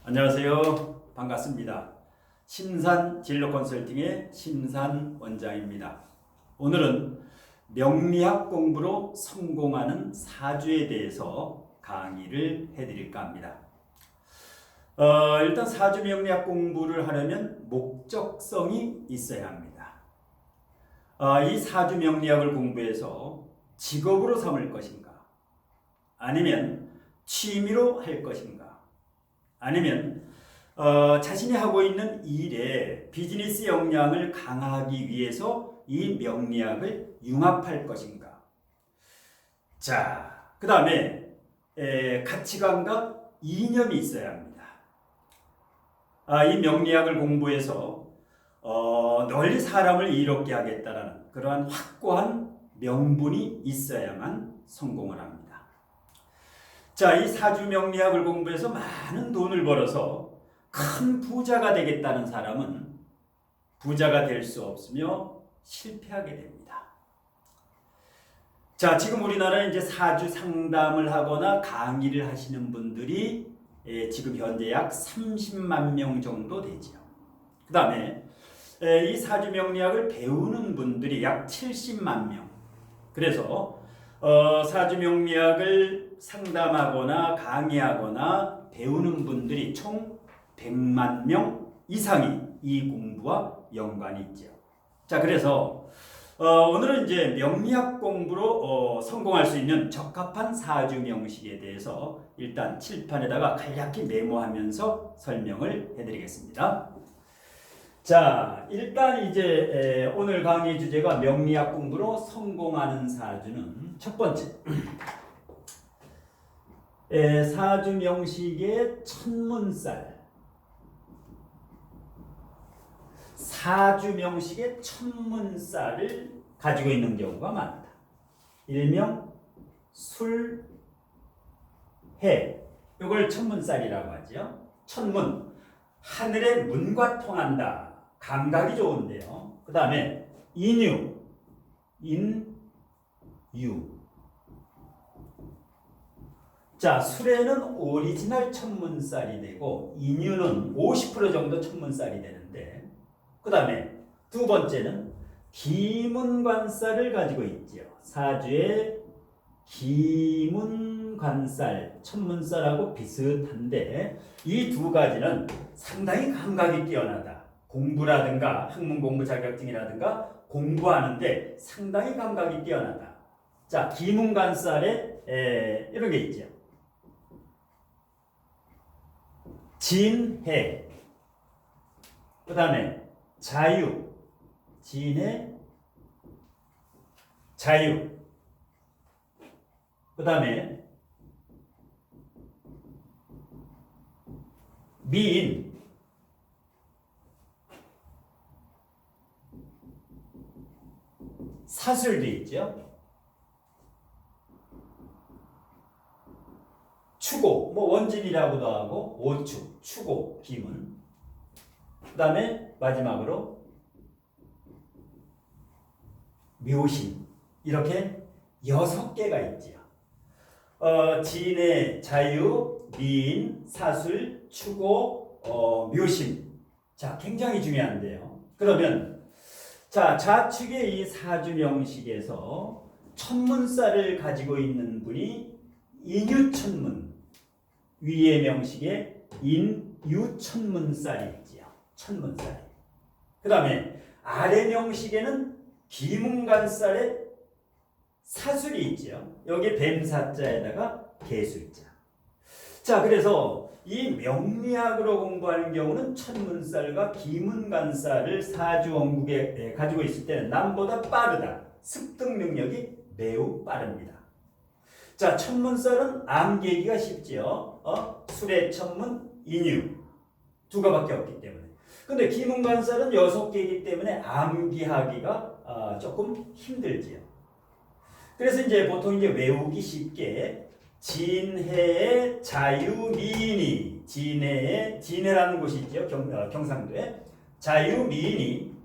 안녕하세요. 반갑습니다. 신산 진로 컨설팅의 신산 원장입니다. 오늘은 명리학 공부로 성공하는 사주에 대해서 강의를 해드릴까 합니다. 일단 사주 명리학 공부를 하려면 목적성이 있어야 합니다. 이 사주 명리학을 공부해서 직업으로 삼을 것인가? 아니면 취미로 할 것인가? 아니면 자신이 하고 있는 일에 비즈니스 역량을 강화하기 위해서 이 명리학을 융합할 것인가? 자, 그 다음에 가치관과 이념이 있어야 합니다. 이 명리학을 공부해서 널리 사람을 이롭게 하겠다라는 그러한 확고한 명분이 있어야만 성공을 합니다. 자, 이 사주 명리학을 공부해서 많은 돈을 벌어서 큰 부자가 되겠다는 사람은 부자가 될 수 없으며 실패하게 됩니다. 자, 지금 우리나라에 이제 사주 상담을 하거나 강의를 하시는 분들이 지금 현재 약 30만 명 정도 되지요. 그 다음에 이 사주 명리학을 배우는 분들이 약 70만 명. 그래서 사주 명리학을 상담하거나 강의하거나 배우는 분들이 총 100만 명 이상이 이 공부와 연관이 있죠. 자, 그래서 오늘은 이제 명리학 공부로 성공할 수 있는 적합한 사주 명식에 대해서 일단 칠판에다가 간략히 메모하면서 설명을 해드리겠습니다. 자, 일단 이제 오늘 강의 주제가 명리학 공부로 성공하는 사주는 첫 번째 사주 명식의 천문살. 사주 명식의 천문살을 가지고 있는 경우가 많다. 일명 술, 해. 이걸 천문살이라고 하죠. 천문, 하늘의 문과 통한다. 감각이 좋은데요. 그 다음에 인유, 인유. 자, 술에는 오리지널 천문살이 되고 인유는 50% 정도 천문살이 되는데, 그 다음에 두 번째는 기문관살을 가지고 있죠. 사주의 기문관살, 천문살하고 비슷한데 이 두 가지는 상당히 감각이 뛰어나다. 공부라든가 학문 공부 자격증이라든가 공부하는데 상당히 감각이 뛰어나다. 자, 기문관살에 이런 게 있죠. 진해, 그 다음에 자유, 진해, 자유, 그 다음에 미인, 사술도 있죠. 추고, 원진이라고도 하고 오축, 추고, 기문. 그 다음에 마지막으로 묘신. 이렇게 6개가 있죠. 진해, 자유, 미인, 사술, 추고, 묘신. 자, 굉장히 중요한데요. 그러면 자, 좌측의 이 사주 명식에서 천문살을 가지고 있는 분이 인유천문, 위의 명식에 인유천문살이 있지요. 천문살. 그 다음에 아래 명식에는 기문관살에 사술이 있죠. 여기 뱀사자에다가 개술자. 자, 그래서 이 명리학으로 공부하는 경우는 천문살과 기문관살을 사주 원국에 가지고 있을 때는 남보다 빠르다. 습득 능력이 매우 빠릅니다. 자, 천문살은 암기하기가 쉽지요. 술의 천문, 인유 두 가밖에 없기 때문에. 근데 기문관살은 6개이기 때문에 암기하기가 조금 힘들지요. 그래서 이제 보통 이제 외우기 쉽게 진해의 자유미인이, 진해라는 곳이 있죠. 경상도에 자유미인이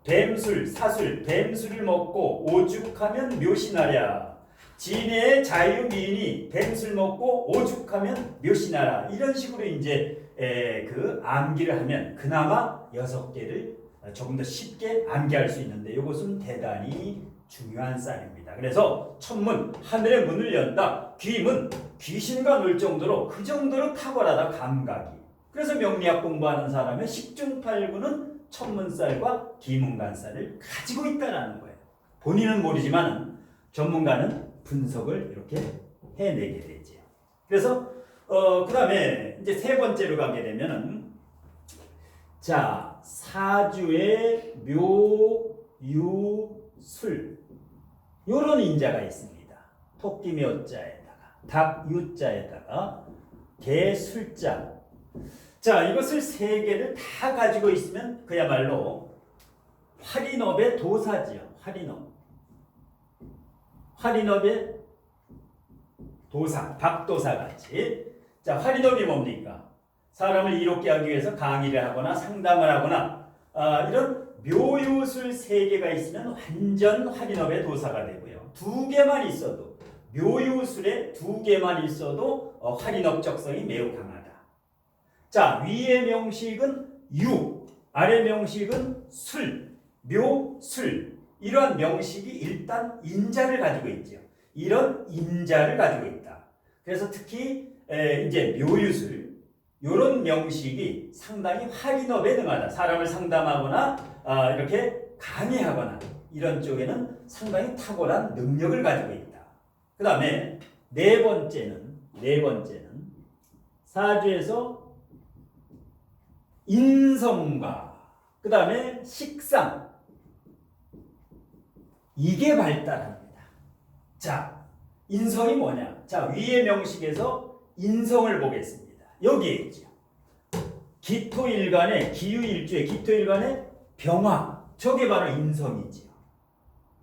뱀술, 사술, 뱀술을 먹고 오죽하면 묘신하랴. 진해의 자유미인이 뱀술 먹고 오죽하면 묘시나라 이런 식으로 이제 그 암기를 하면 그나마 6개를 조금 더 쉽게 암기할 수 있는데 이것은 대단히 중요한 쌀입니다. 그래서 첫문 하늘의 문을 연다. 귀문 귀신과 놀 정도로 그 정도로 탁월하다 감각이. 그래서 명리학 공부하는 사람의 십중팔구는 천문쌀과 기문간쌀을 가지고 있다는 거예요. 본인은 모르지만 전문가는 분석을 이렇게 해내게 되죠. 그래서 그 다음에 이제 세 번째로 가게 되면은 자 사주의 묘, 유, 술 요런 인자가 있습니다. 토끼 묘자에다가 닭 유자에다가 개 술자. 자 이것을 세 개를 다 가지고 있으면 그야말로 활인업의 도사지요. 활인업의 도사, 박도사같이. 자 활인업이 뭡니까? 사람을 이롭게 하기 위해서 강의를 하거나 상담을 하거나 이런 묘유술 3개가 있으면 완전 활인업의 도사가 되고요. 2개만 있어도 묘유술에 2개만 있어도 활인업 적성이 매우 강하다. 자 위의 명식은 유, 아래 명식은 술, 묘, 술. 이러한 명식이 일단 인자를 가지고 있죠. 이런 인자를 가지고 있다. 그래서 특히 이제 묘유술 이런 명식이 상당히 활인업에 능하다. 사람을 상담하거나 이렇게 강의하거나 이런 쪽에는 상당히 탁월한 능력을 가지고 있다. 그 다음에 네 번째는 사주에서 인성과 그 다음에 식상 이게 발달합니다. 자 인성이 뭐냐? 자 위의 명식에서 인성을 보겠습니다. 여기에 있죠. 기토일간의 기유일주의 기토일간의 병화 저게 바로 인성이지요.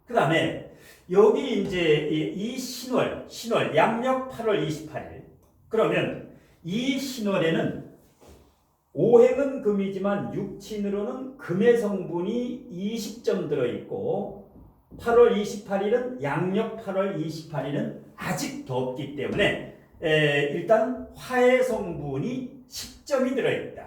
그 다음에 여기 이제 이 신월 양력 8월 28일 그러면 이 신월에는 오행은 금이지만 육친으로는 금의 성분이 20점 들어있고 8월 28일은 양력 8월 28일은 아직 덥기 때문에 일단 화의 성분이 10점이 들어있다.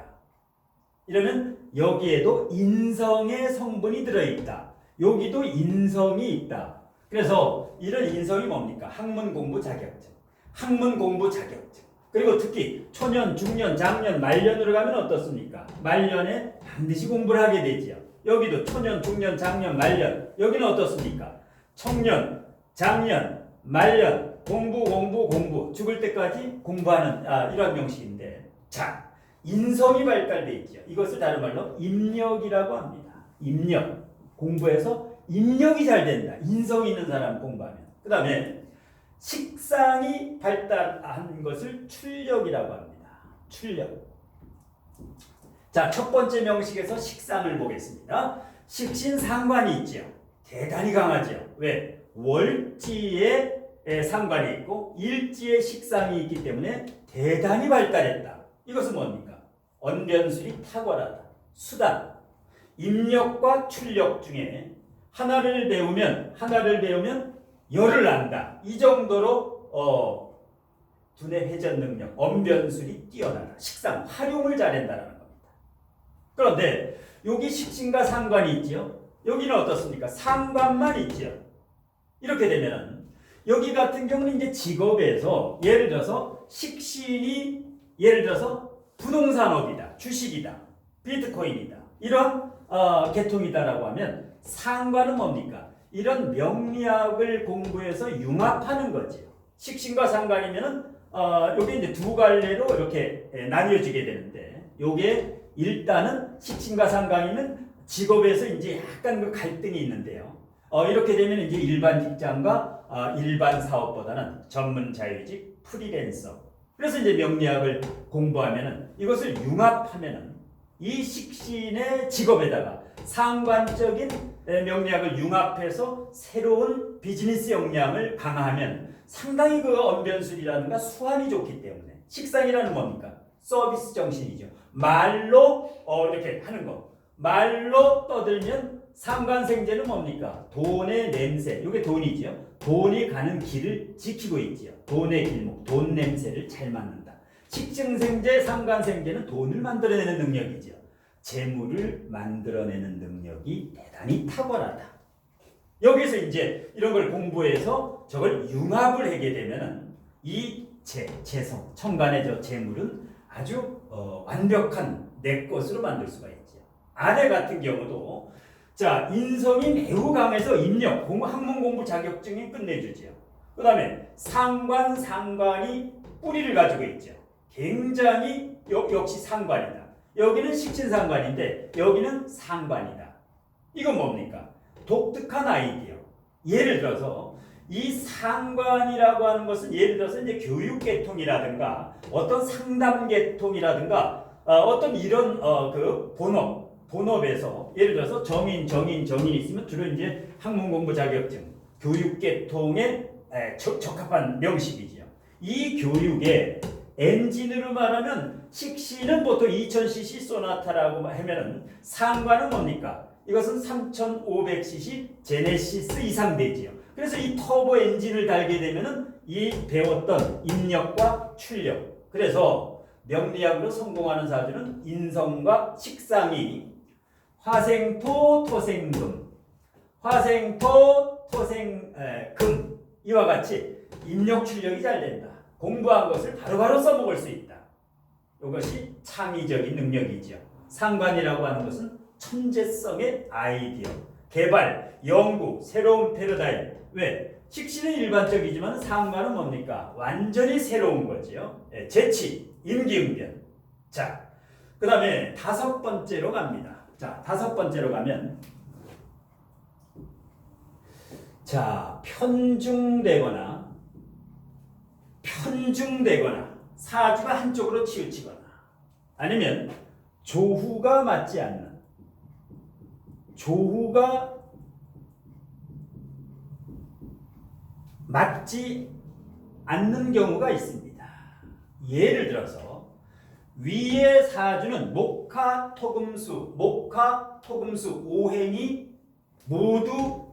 이러면 여기에도 인성의 성분이 들어있다. 여기도 인성이 있다. 그래서 이런 인성이 뭡니까? 학문 공부 자격증. 그리고 특히 초년, 중년, 장년, 말년으로 가면 어떻습니까? 말년에 반드시 공부를 하게 되지요. 여기도 초년, 중년, 장년, 말년. 여기는 어떻습니까? 청년, 장년, 말년, 공부, 죽을 때까지 공부하는 이런 명식인데, 자, 인성이 발달돼 있죠. 이것을 다른 말로 입력이라고 합니다. 입력. 공부해서 입력이 잘 된다. 인성이 있는 사람 공부하면. 그 다음에 식상이 발달한 것을 출력이라고 합니다. 출력. 자, 첫 번째 명식에서 식상을 보겠습니다. 식신상관이 있죠. 대단히 강하죠. 왜? 월지에 상관이 있고 일지에 식상이 있기 때문에 대단히 발달했다. 이것은 뭡니까? 언변술이 탁월하다. 수단. 입력과 출력 중에 하나를 배우면 열을 안다. 이 정도로 두뇌 회전 능력, 언변술이 뛰어나다. 식상, 활용을 잘한다는 겁니다. 그런데 여기 식신과 상관이 있죠. 여기는 어떻습니까? 상관만 있죠. 이렇게 되면은 여기 같은 경우는 이제 직업에서 예를 들어서 식신이 예를 들어서 부동산업이다, 주식이다, 비트코인이다 이런 계통이다라고 하면 상관은 뭡니까? 이런 명리학을 공부해서 융합하는 거죠. 식신과 상관이면은 요게 이제 두 갈래로 이렇게 나뉘어지게 되는데 요게 일단은 식신과 상관이면 직업에서 이제 약간 그 갈등이 있는데요. 이렇게 되면 이제 일반 직장과 일반 사업보다는 전문 자유직 프리랜서. 그래서 이제 명리학을 공부하면은 이것을 융합하면은 이 식신의 직업에다가 상관적인 명리학을 융합해서 새로운 비즈니스 역량을 강화하면 상당히 그 언변술이라든가 수완이 좋기 때문에 식상이라는 뭡니까? 서비스 정신이죠. 말로 이렇게 하는 거. 말로 떠들면 상관생제는 뭡니까? 돈의 냄새, 이게 돈이죠. 돈이 가는 길을 지키고 있지요. 돈의 길목, 돈 냄새를 잘 맡는다. 식증생제, 상관생제는 돈을 만들어내는 능력이죠. 재물을 만들어내는 능력이 대단히 탁월하다. 여기서 이제 이런 걸 공부해서 저걸 융합을 하게 되면은 이 재성, 천간의 저 재물은 아주 완벽한 내 것으로 만들 수가 있죠. 아내 같은 경우도 자, 인성이 매우 강해서 인력, 학문 공부 자격증이 끝내주죠. 그 다음에 상관이 뿌리를 가지고 있죠. 굉장히 역시 상관이다. 여기는 식신상관인데 여기는 상관이다. 이건 뭡니까? 독특한 아이디어. 예를 들어서 이 상관이라고 하는 것은 예를 들어서 이제 교육계통이라든가 어떤 상담계통이라든가 어떤 이런 그 본업에서 예를 들어서 정인이 있으면 주로 이제 학문공부 자격증, 교육계통에 적합한 명식이지요. 이 교육의 엔진으로 말하면 식신은 보통 2000cc 소나타라고 하면은 상관은 뭡니까? 이것은 3500cc 제네시스 이상 되지요. 그래서 이 터보 엔진을 달게 되면은 이 배웠던 인력과 출력. 그래서 명리학으로 성공하는 사주는 인성과 식상이 화생토 토생금, 화생토 토생금 이와 같이 인력 출력이 잘 된다. 공부한 것을 바로바로 써먹을 수 있다. 이것이 창의적인 능력이죠. 상관이라고 하는 것은 천재성의 아이디어, 개발, 연구, 새로운 패러다임. 왜? 식신은 일반적이지만 상관은 뭡니까? 완전히 새로운 거죠. 재치, 임기응변. 자, 그 다음에 5번째로 갑니다. 자, 5번째로 가면 자, 편중되거나 사주가 한쪽으로 치우치거나 아니면 조후가 맞지 않는 경우가 있습니다. 예를 들어서 위의 사주는 목화, 토금수 오행이 모두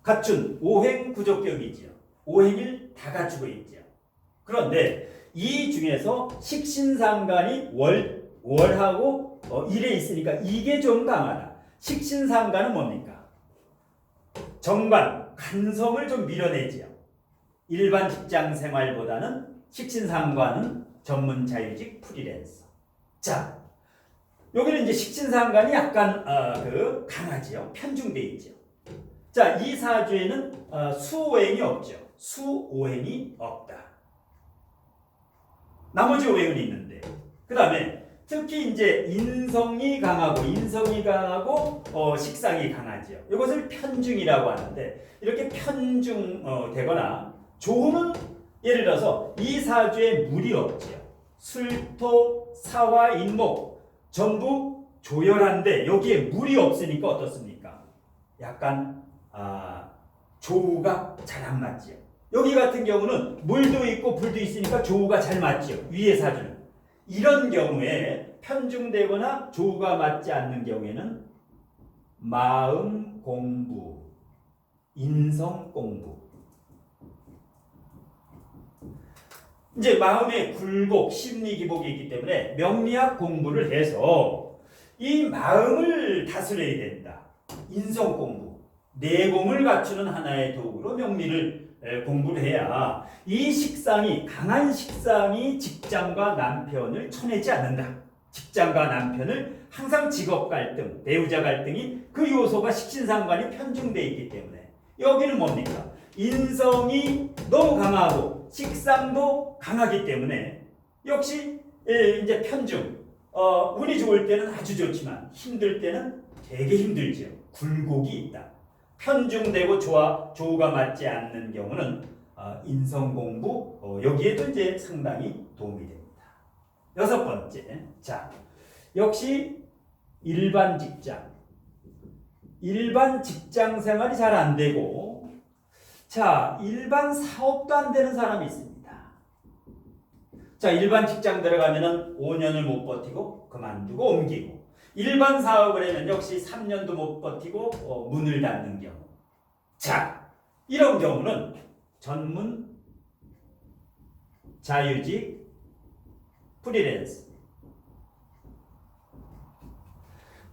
갖춘 오행 구조격이지요. 오행을 다 갖추고 있죠. 그런데 이 중에서 식신상관이 월하고 일에 있으니까 이게 좀 강하다. 식신상관은 뭡니까? 정관, 간성을 좀 밀어내지요. 일반 직장 생활보다는 식신상관은 전문 자유직 프리랜서. 자, 여기는 이제 식신상관이 약간 강하지요. 편중돼 있죠. 자, 이 사주에는 수오행이 없죠. 수오행이 없다. 나머지 오행은 있는데, 그 다음에 특히 이제 인성이 강하고 식상이 강하죠. 이것을 편중이라고 하는데 이렇게 편중되거나 조후는 예를 들어서 이 사주에 물이 없죠. 술토, 사화, 인목 전부 조열한데 여기에 물이 없으니까 어떻습니까? 약간 조후가 잘 안 맞지요. 여기 같은 경우는 물도 있고 불도 있으니까 조후가 잘 맞지요. 위의 사주는. 이런 경우에 편중되거나 조후가 맞지 않는 경우에는 마음 공부, 인성 공부. 이제 마음의 굴곡, 심리 기복이 있기 때문에 명리학 공부를 해서 이 마음을 다스려야 된다. 인성 공부, 내공을 갖추는 하나의 도구로 명리를 공부를 해야 이 식상이 강한 식상이 직장과 남편을 쳐내지 않는다. 직장과 남편을 항상 직업 갈등, 배우자 갈등이 그 요소가 식신상관이 편중되어 있기 때문에 여기는 뭡니까? 인성이 너무 강하고 식상도 강하기 때문에 역시 이제 편중. 운이 좋을 때는 아주 좋지만 힘들 때는 되게 힘들죠. 굴곡이 있다. 편중되고 조후가 맞지 않는 경우는 인성 공부 여기에도 이제 상당히 도움이 됩니다. 6번째, 자 역시 일반 직장 생활이 잘 안 되고 자 일반 사업도 안 되는 사람이 있습니다. 자 일반 직장 들어가면은 5년을 못 버티고 그만두고 옮기고 일반 사업을 하면 역시 3년도 못 버티고 문을 닫는 경우. 자, 이런 경우는 전문, 자유직, 프리랜서.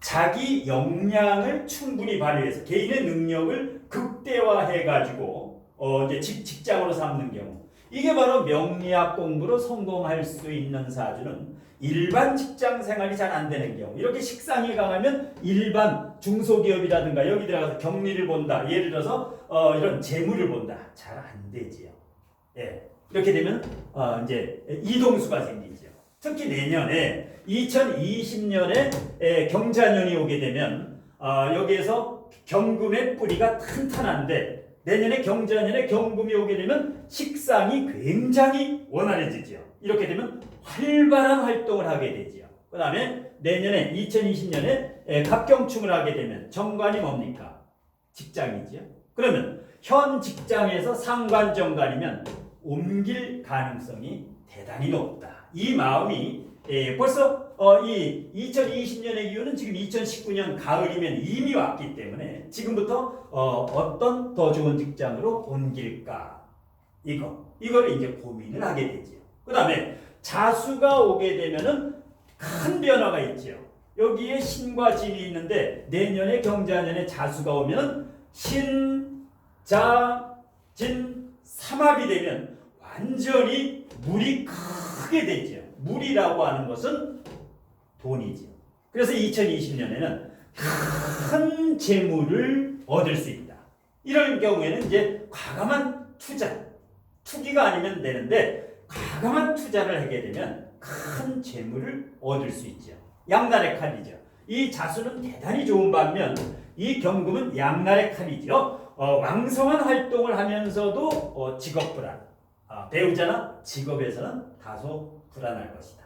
자기 역량을 충분히 발휘해서 개인의 능력을 극대화해가지고 이제 직장으로 삼는 경우. 이게 바로 명리학 공부로 성공할 수 있는 사주는 일반 직장 생활이 잘 안 되는 경우. 이렇게 식상이 강하면 일반 중소기업이라든가 여기 들어가서 격리를 본다. 예를 들어서 이런 재물을 본다. 잘 안 되지요. 예. 이렇게 되면 이제 이동수가 생기죠. 특히 내년에 2020년에 경자년이 오게 되면 여기에서 경금의 뿌리가 탄탄한데 내년에 경자년에 경금이 오게 되면 식상이 굉장히 원활해지죠. 이렇게 되면 활발한 활동을 하게 되죠. 그 다음에 내년에 2020년에 갑경충을 하게 되면 정관이 뭡니까? 직장이죠. 그러면 현 직장에서 상관 정관이면 옮길 가능성이 대단히 높다. 이 마음이 벌써 이 2020년의 기운은 지금 2019년 가을이면 이미 왔기 때문에 지금부터 어떤 더 좋은 직장으로 옮길까 이거를 이제 고민을 하게 되죠. 그 다음에 자수가 오게 되면은 큰 변화가 있죠. 여기에 신과 진이 있는데 내년에 경자년에 자수가 오면 신, 자, 진, 삼합이 되면 완전히 물이 크게 되죠. 물이라고 하는 것은 돈이죠. 그래서 2020년에는 큰 재물을 얻을 수 있다. 이런 경우에는 이제 과감한 투기가 아니면 되는데 과감한 투자를 하게 되면 큰 재물을 얻을 수 있죠. 양날의 칼이죠. 이 자수는 대단히 좋은 반면 이 경금은 양날의 칼이죠. 왕성한 활동을 하면서도 직업 불안. 배우자나 직업에서는 다소 불안할 것이다.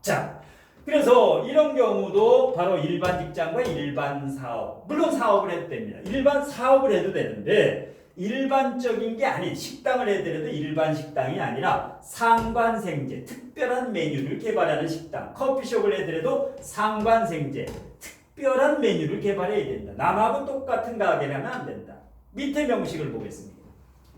자, 그래서 이런 경우도 바로 일반 직장과 일반 사업, 물론 사업을 해도 됩니다. 일반 사업을 해도 되는데 일반적인 게 아닌 식당을 해더라도 일반 식당이 아니라 상관생제, 특별한 메뉴를 개발하는 식당, 커피숍을 해더라도 상관생제, 특별한 메뉴를 개발해야 된다. 남하고 똑같은 가게를 하면 안 된다. 밑에 명식을 보겠습니다.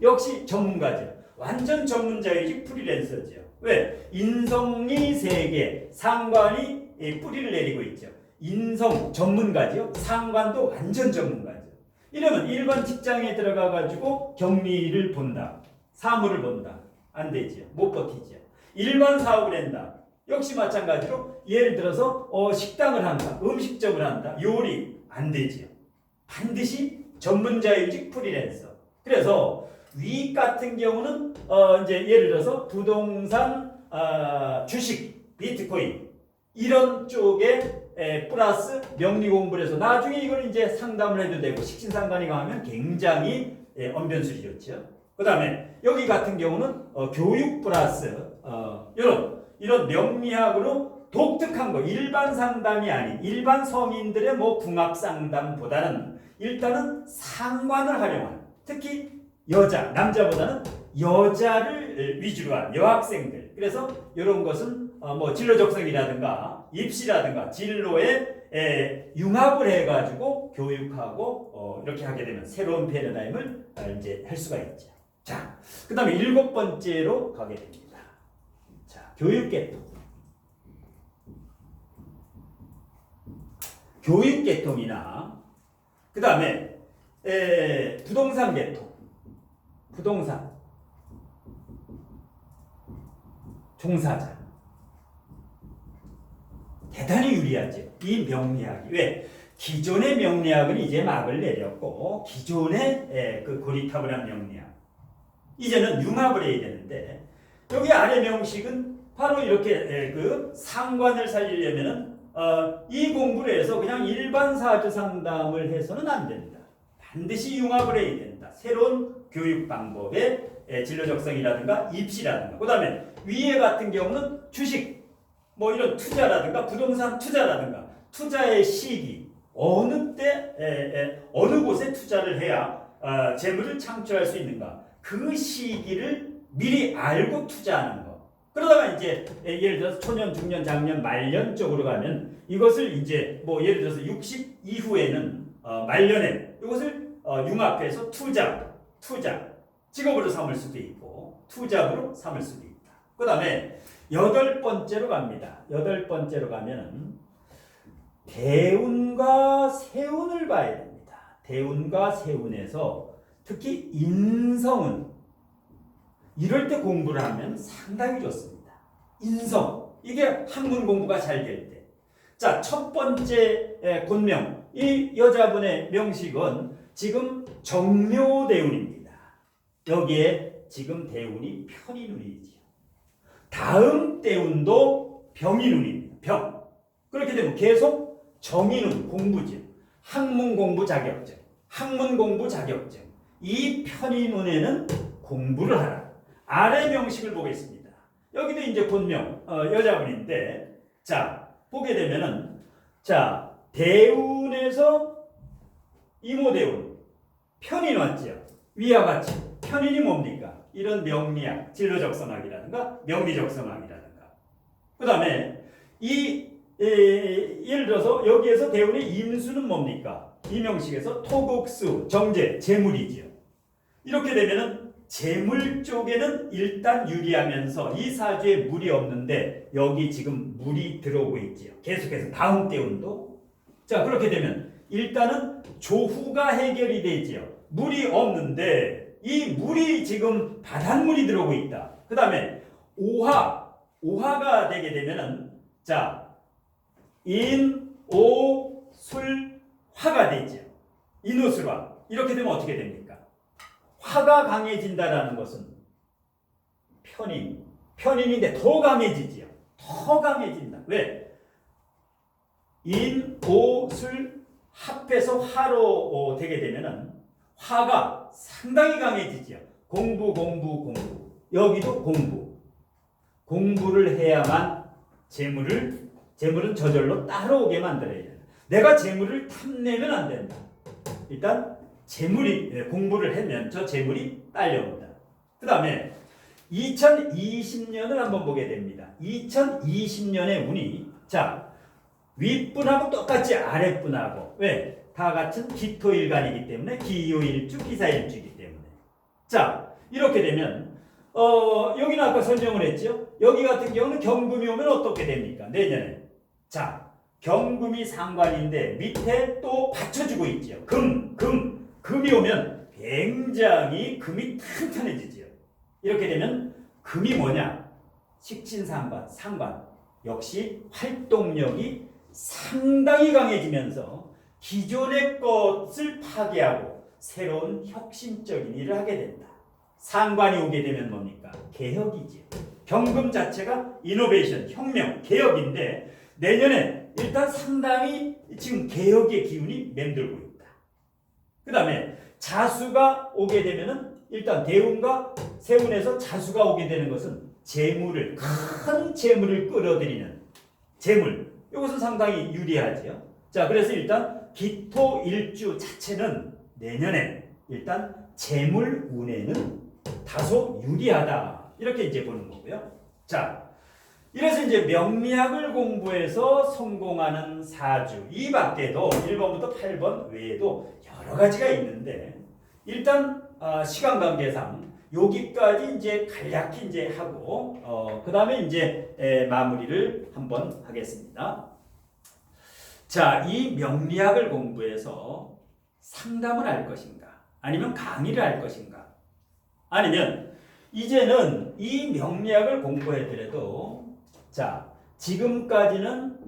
역시 전문가죠. 완전 전문자이지 프리랜서죠. 왜? 인성이 3개, 상관이 뿌리를 내리고 있죠. 인성 전문가죠. 상관도 완전 전문가죠. 이러면 일반 직장에 들어가가지고 격리를 본다. 사무를 본다. 안 되죠. 못 버티죠. 일반 사업을 한다. 역시 마찬가지로 예를 들어서 식당을 한다. 음식점을 한다. 요리 안 되죠. 반드시 전문자유직 프리랜서. 그래서 위 같은 경우는 이제 예를 들어서 부동산, 주식, 비트코인 이런 쪽에 플러스 명리 공부를 해서 나중에 이걸 이제 상담을 해도 되고 식신상관이 강하면 굉장히 언변술이 좋죠. 그 다음에 여기 같은 경우는 교육 플러스 이런 명리학으로 독특한 거 일반 상담이 아닌 일반 성인들의 뭐 궁합 상담보다는 일단은 상관을 활용한 특히 남자보다는 여자를 위주로 한 여학생들. 그래서 이런 것은 뭐 진로 적성이라든가 입시라든가 진로에 융합을 해가지고 교육하고 이렇게 하게 되면 새로운 패러다임을 이제 할 수가 있죠. 자, 그 다음에 7번째로 가게 됩니다. 자, 교육계통. 교육계통이나 그 다음에 부동산 계통. 부동산 종사자 대단히 유리하죠. 이 명리학이 왜 기존의 명리학은 이제 막을 내렸고 기존의 그 고리타분한 명리학 이제는 융합을 해야 되는데 여기 아래 명식은 바로 이렇게 그 상관을 살리려면은 이 공부를 해서 그냥 일반 사주 상담을 해서는 안 된다. 반드시 융합을 해야 된다. 새로운 교육 방법의 진로 적성이라든가 입시라든가 그 다음에 위에 같은 경우는 주식 뭐 이런 투자라든가 부동산 투자라든가 투자의 시기 어느 때 어느 곳에 투자를 해야 재물을 창출할 수 있는가 그 시기를 미리 알고 투자하는 것 그러다가 이제 예를 들어서 초년, 중년, 장년, 말년 쪽으로 가면 이것을 이제 뭐 예를 들어서 60 이후에는 말년에 이것을 융합해서 투자 직업으로 삼을 수도 있고 투잡으로 삼을 수도 있다. 그 다음에 여덟 번째로 갑니다. 여덟 번째로 가면은 대운과 세운을 봐야 됩니다. 대운과 세운에서 특히 인성운 이럴 때 공부를 하면 상당히 좋습니다. 인성 이게 학문 공부가 잘 될 때. 자, 첫 번째 본명 이 여자분의 명식은 지금 정묘대운입니다. 여기에 지금 대운이 편인운이지요. 다음 대운도 병인운입니다. 병. 그렇게 되면 계속 정인운 공부죠. 학문 공부 자격증, 학문 공부 자격증. 이 편인운에는 공부를 하라. 아래 명식을 보겠습니다. 여기도 이제 본명 여자분인데, 자 보게 되면은 자 대운에서 이모대운 편인 왔죠. 위와 같이 편인이 뭡니까? 이런 명리학, 진로적성학이라든가 명리적성학이라든가. 그 다음에 예를 들어서 여기에서 대운의 임수는 뭡니까? 이 명식에서 토국수, 정제, 재물이지요. 이렇게 되면은 재물 쪽에는 일단 유리하면서 이 사주에 물이 없는데 여기 지금 물이 들어오고 있지요. 계속해서 다음 대운도. 자, 그렇게 되면 일단은 조후가 해결이 되지요. 물이 없는데 이 물이 지금 바닷물이 들어오고 있다. 그 다음에 오화가 되게 되면은 자 인, 오, 술, 화가 되죠. 인오술화. 이렇게 되면 어떻게 됩니까? 화가 강해진다라는 것은 편인인데 더 강해지지요. 더 강해진다. 왜? 인, 오, 술 합해서 화로 되게 되면은 화가 상당히 강해지지요. 공부. 여기도 공부를 해야만 재물은 저절로 따라오게 만들어야 된다. 내가 재물을 탐내면 안 된다. 일단 공부를 하면 저 재물이 딸려온다. 그 다음에 2020년을 한번 보게 됩니다. 2020년의 운이 자 윗분하고 똑같이 아랫분하고 왜? 다 같은 기토일간이기 때문에 기요일주 기사일주이기 때문에 자 이렇게 되면 여기는 아까 설명을 했죠. 여기 같은 경우는 경금이 오면 어떻게 됩니까? 내년에 자 경금이 상관인데 밑에 또 받쳐주고 있죠. 금이 오면 굉장히 금이 튼튼해지죠. 이렇게 되면 금이 뭐냐? 식신상관, 상관 역시 활동력이 상당히 강해지면서 기존의 것을 파괴하고 새로운 혁신적인 일을 하게 된다. 상관이 오게 되면 뭡니까? 개혁이죠. 경금 자체가 이노베이션, 혁명, 개혁인데 내년에 일단 상당히 지금 개혁의 기운이 맴돌고 있다. 그 다음에 자수가 오게 되면은 일단 대운과 세운에서 자수가 오게 되는 것은 큰 재물을 끌어들이는 재물. 이것은 상당히 유리하지요. 자, 그래서 일단 기토일주 자체는 내년에 일단 재물 운에는 다소 유리하다. 이렇게 이제 보는 거고요. 자, 이래서 이제 명리학을 공부해서 성공하는 사주 이 밖에도 1번부터 8번 외에도 여러 가지가 있는데 일단 시간 관계상 여기까지 이제 간략히 이제 하고 그 다음에 이제 마무리를 한번 하겠습니다. 자, 이 명리학을 공부해서 상담을 할 것인가? 아니면 강의를 할 것인가? 아니면 이제는 이 명리학을 공부하더라도 자, 지금까지는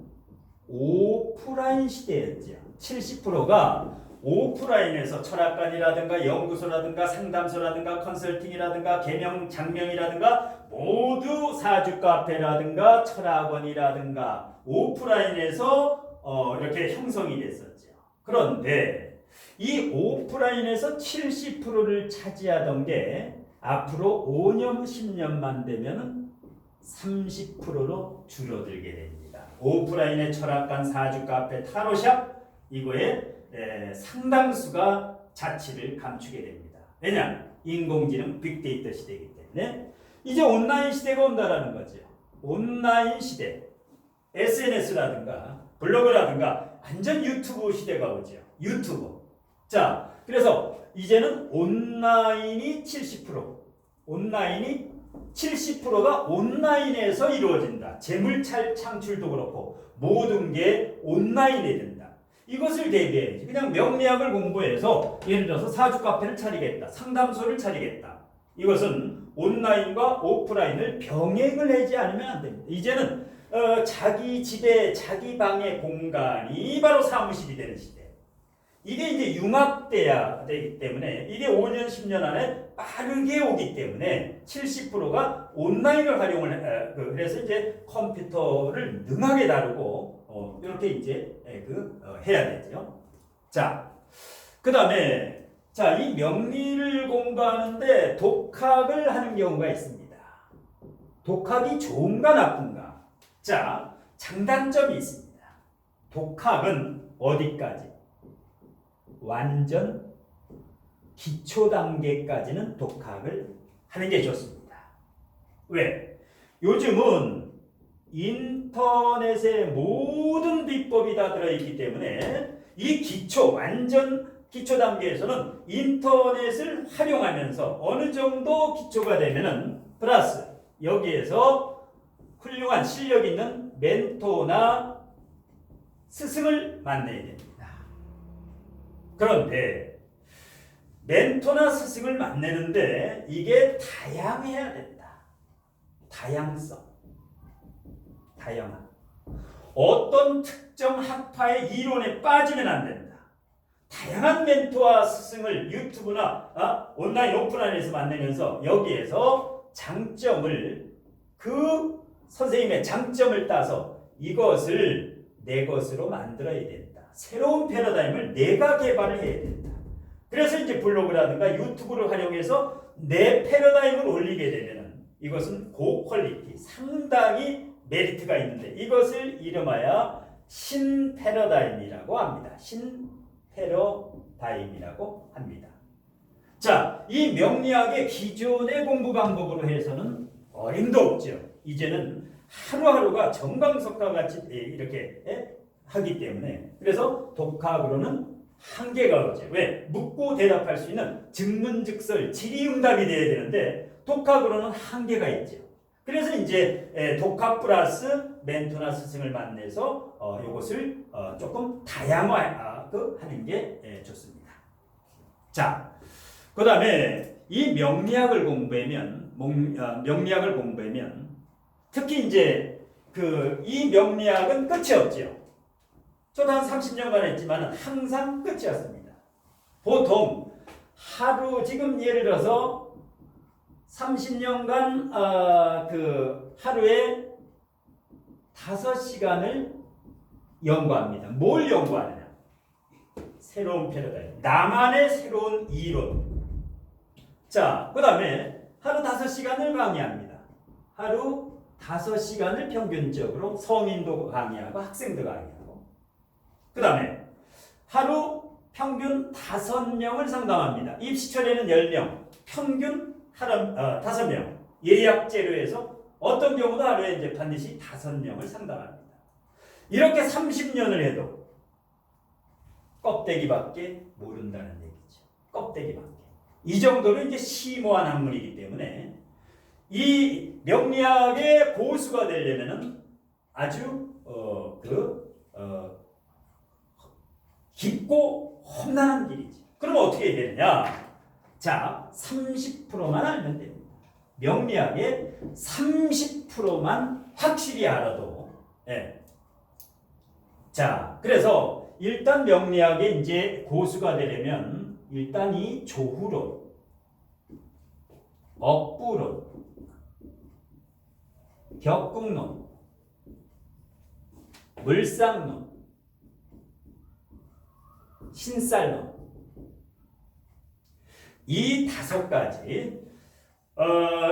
오프라인 시대였죠. 70%가 오프라인에서 철학관이라든가 연구소라든가 상담소라든가 컨설팅이라든가 개명 장명이라든가 모두 사주 카페라든가 철학원이라든가 오프라인에서 이렇게 형성이 됐었죠. 그런데 이 오프라인에서 70%를 차지하던 게 앞으로 5년 10년만 되면은 30%로 줄어들게 됩니다. 오프라인의 철학관, 사주 카페, 타로샵 이거에 상당수가 자취를 감추게 됩니다. 왜냐? 인공지능 빅데이터 시대이기 때문에 이제 온라인 시대가 온다라는 거죠. 온라인 시대. SNS라든가 블로그라든가 완전 유튜브 시대가 오죠. 유튜브. 자, 그래서 이제는 온라인이 70%, 온라인이 70%가 온라인에서 이루어진다. 재물 창출도 그렇고 모든 게 온라인이 된다. 이것을 대비해야지. 그냥 명리학을 공부해서 예를 들어서 사주 카페를 차리겠다. 상담소를 차리겠다. 이것은 온라인과 오프라인을 병행을 하지 않으면 안 됩니다. 이제는 자기 집에 자기 방의 공간이 바로 사무실이 되는 시대. 이게 이제 융합돼야 되기 때문에 이게 5년 10년 안에 빠르게 오기 때문에 70%가 온라인을 활용을 그래서 이제 컴퓨터를 능하게 다루고 이렇게 이제 해야 되죠. 자, 그다음에 자, 이 명리를 공부하는데 독학을 하는 경우가 있습니다. 독학이 좋은가 나쁜가? 자, 장단점이 있습니다. 독학은 어디까지? 완전 기초 단계까지는 독학을 하는 게 좋습니다. 왜? 요즘은 인터넷에 모든 비법이 다 들어있기 때문에 이 기초, 완전 기초 단계에서는 인터넷을 활용하면서 어느 정도 기초가 되면은 플러스 여기에서 훌륭한 실력 있는 멘토나 스승을 만나야 됩니다. 그런데 멘토나 스승을 만나는데 이게 다양해야 된다. 다양성. 다양한. 어떤 특정 학파의 이론에 빠지면 안 된다. 다양한 멘토와 스승을 유튜브나 온라인 오프라인에서 만나면서 여기에서 장점을 그 선생님의 장점을 따서 이것을 내 것으로 만들어야 된다. 새로운 패러다임을 내가 개발을 해야 된다. 그래서 이제 블로그라든가 유튜브를 활용해서 내 패러다임을 올리게 되면은 이것은 고퀄리티, 상당히 메리트가 있는데 이것을 이름하여 신패러다임이라고 합니다. 신패러다임이라고 합니다. 자, 이 명리학의 기존의 공부 방법으로 해서는 어림도 없죠. 이제는 하루하루가 정광석과 같이 이렇게 하기 때문에 그래서 독학으로는 한계가 오죠. 왜? 묻고 대답할 수 있는 즉문즉설 질의응답이 돼야 되는데 독학으로는 한계가 있죠. 그래서 이제 독학 플러스 멘토나 스승을 만나서 이것을 조금 다양화하는 게 좋습니다. 자, 그 다음에 이 명리학을 공부하면 특히 이제 이 명리학은 끝이 없죠. 저도 한 30년간 했지만 항상 끝이었습니다. 보통 하루 지금 예를 들어서 30년간 하루에 5시간을 연구합니다. 뭘 연구하느냐? 새로운 패러다임, 나만의 새로운 이론. 자, 그 다음에 하루 5시간을 강의합니다. 하루 5시간을 평균적으로 성인도 강의하고 학생도 강의하고 그 다음에 하루 평균 5명을 상담합니다. 입시철에는 10명, 평균 5명. 예약제로 해서 어떤 경우도 하루에 이제 반드시 5명을 상담합니다. 이렇게 30년을 해도 껍데기밖에 모른다는 얘기죠. 껍데기밖에. 이 정도는 이제 심오한 학문이기 때문에 이 명리학의 고수가 되려면은 아주 깊고 험난한 길이지. 그럼 어떻게 해야 되느냐? 자, 30%만 알면 됩니다. 명리학의 30%만 확실히 알아도. 자, 그래서 일단 명리학의 이제 고수가 되려면 일단 이 조후론, 억부론, 격국론, 물상론, 신살론 이 5가지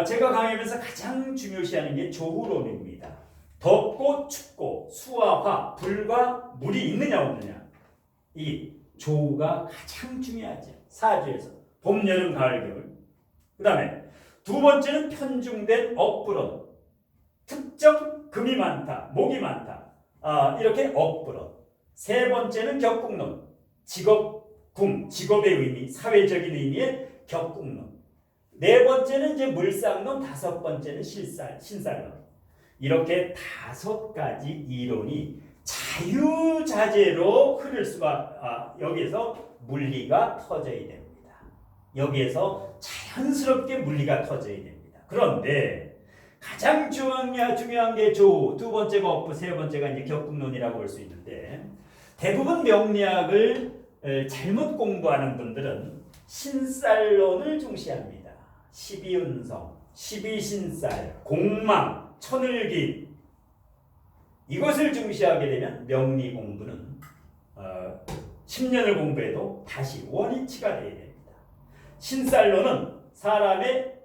제가 강의하면서 가장 중요시하는 게 조후론입니다. 덥고 춥고 수와 화, 불과 물이 있느냐 없느냐 이 조후가 가장 중요하죠. 사주에서 봄, 여름, 가을, 겨울. 그 다음에 두 번째는 편중된 억불언. 특정 금이 많다, 목이 많다. 이렇게 억불언. 세 번째는 격국론. 직업의 의미, 사회적인 의미의 격국론. 네 번째는 이제 물상론, 다섯 번째는 신살론. 이렇게 다섯 가지 이론이 자유자재로 흐를 수가 여기에서 물리가 터져야 됩니다. 여기에서 자연스럽게 물리가 터져야 됩니다. 그런데 가장 중요한 게 조, 두 번째가 억부, 세 번째가 이제 격국론이라고 볼 수 있는데 대부분 명리학을 잘못 공부하는 분들은 신살론을 중시합니다. 12운성, 12신살, 공망, 천을기 이것을 중시하게 되면 명리 공부는 10년을 공부해도 다시 원위치가 되어야 됩니다. 신살론은 사람의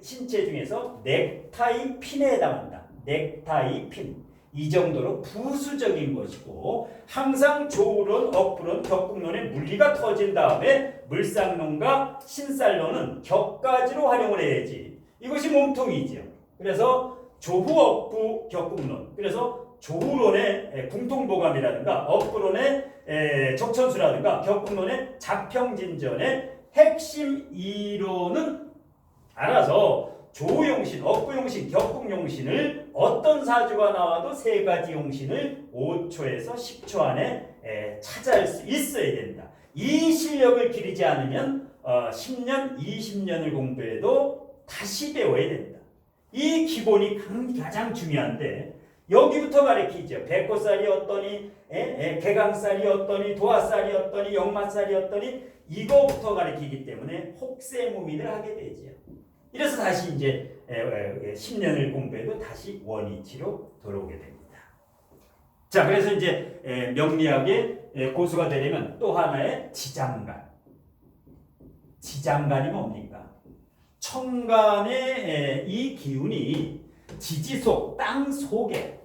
신체 중에서 넥타이 핀에 해당한다. 넥타이 핀. 이 정도로 부수적인 것이고 항상 조론, 억부론, 격국론의 물리가 터진 다음에 물상론과 신살론은 격가지로 활용을 해야지. 이것이 몸통이지요. 그래서 조후, 억부, 격국론. 그래서 조후론의 궁통보감이라든가 억부론의 적천수라든가 격국론의 자평진전의 핵심 이론은 알아서 조용신, 억부용신, 격국용신을 어떤 사주가 나와도 세 가지 용신을 5초에서 10초 안에 찾아낼 수 있어야 된다. 이 실력을 기르지 않으면 10년, 20년을 공부해도 다시 배워야 된다. 이 기본이 가장 중요한데 여기부터 가르치죠. 백호살이 어떠니, 개강살이 어떠니, 도화살이 어떠니, 역마살이 어떠니 이거부터 가르치기 때문에 혹세무민을 하게 되죠. 이래서 다시 이제 10년을 공부해도 다시 원위치로 돌아오게 됩니다. 자, 그래서 이제 명리학의 고수가 되려면 또 하나의 지장간. 지장간이 뭡니까? 천간의 이 기운이 지지속, 땅 속에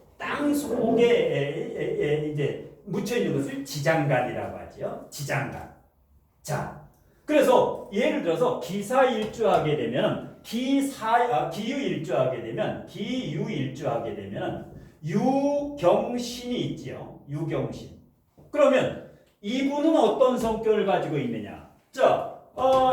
이제 묻혀 있는 것을 지장간이라고 하죠. 지장간. 자, 그래서 예를 들어서 기사일주하게 되면 기유일주하게 되면 유경신이 있지요. 유경신. 그러면 이분은 어떤 성격을 가지고 있느냐? 자,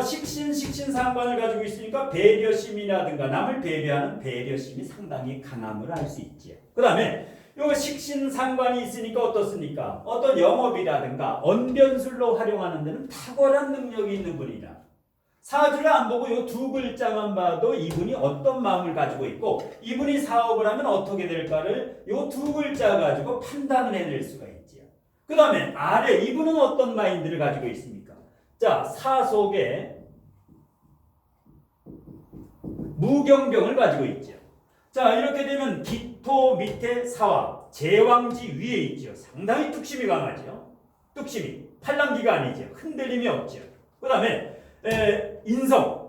식신상관을 가지고 있으니까 배려심이라든가 남을 배려하는 배려심이 상당히 강함을 알 수 있지요. 그 다음에 요 식신상관이 있으니까 어떻습니까? 어떤 영업이라든가 언변술로 활용하는 데는 탁월한 능력이 있는 분이다. 사주를 안 보고 요 두 글자만 봐도 이분이 어떤 마음을 가지고 있고 이분이 사업을 하면 어떻게 될까를 요 두 글자 가지고 판단을 해낼 수가 있지요. 그 다음에 아래 이분은 어떤 마인드를 가지고 있습니까? 자, 사 속에 무경병을 가지고 있죠. 자, 이렇게 되면 기토 밑에 사화, 제왕지 위에 있죠. 상당히 뚝심이 강하죠. 뚝심이 팔랑기가 아니죠. 흔들림이 없죠. 그 다음에 인성,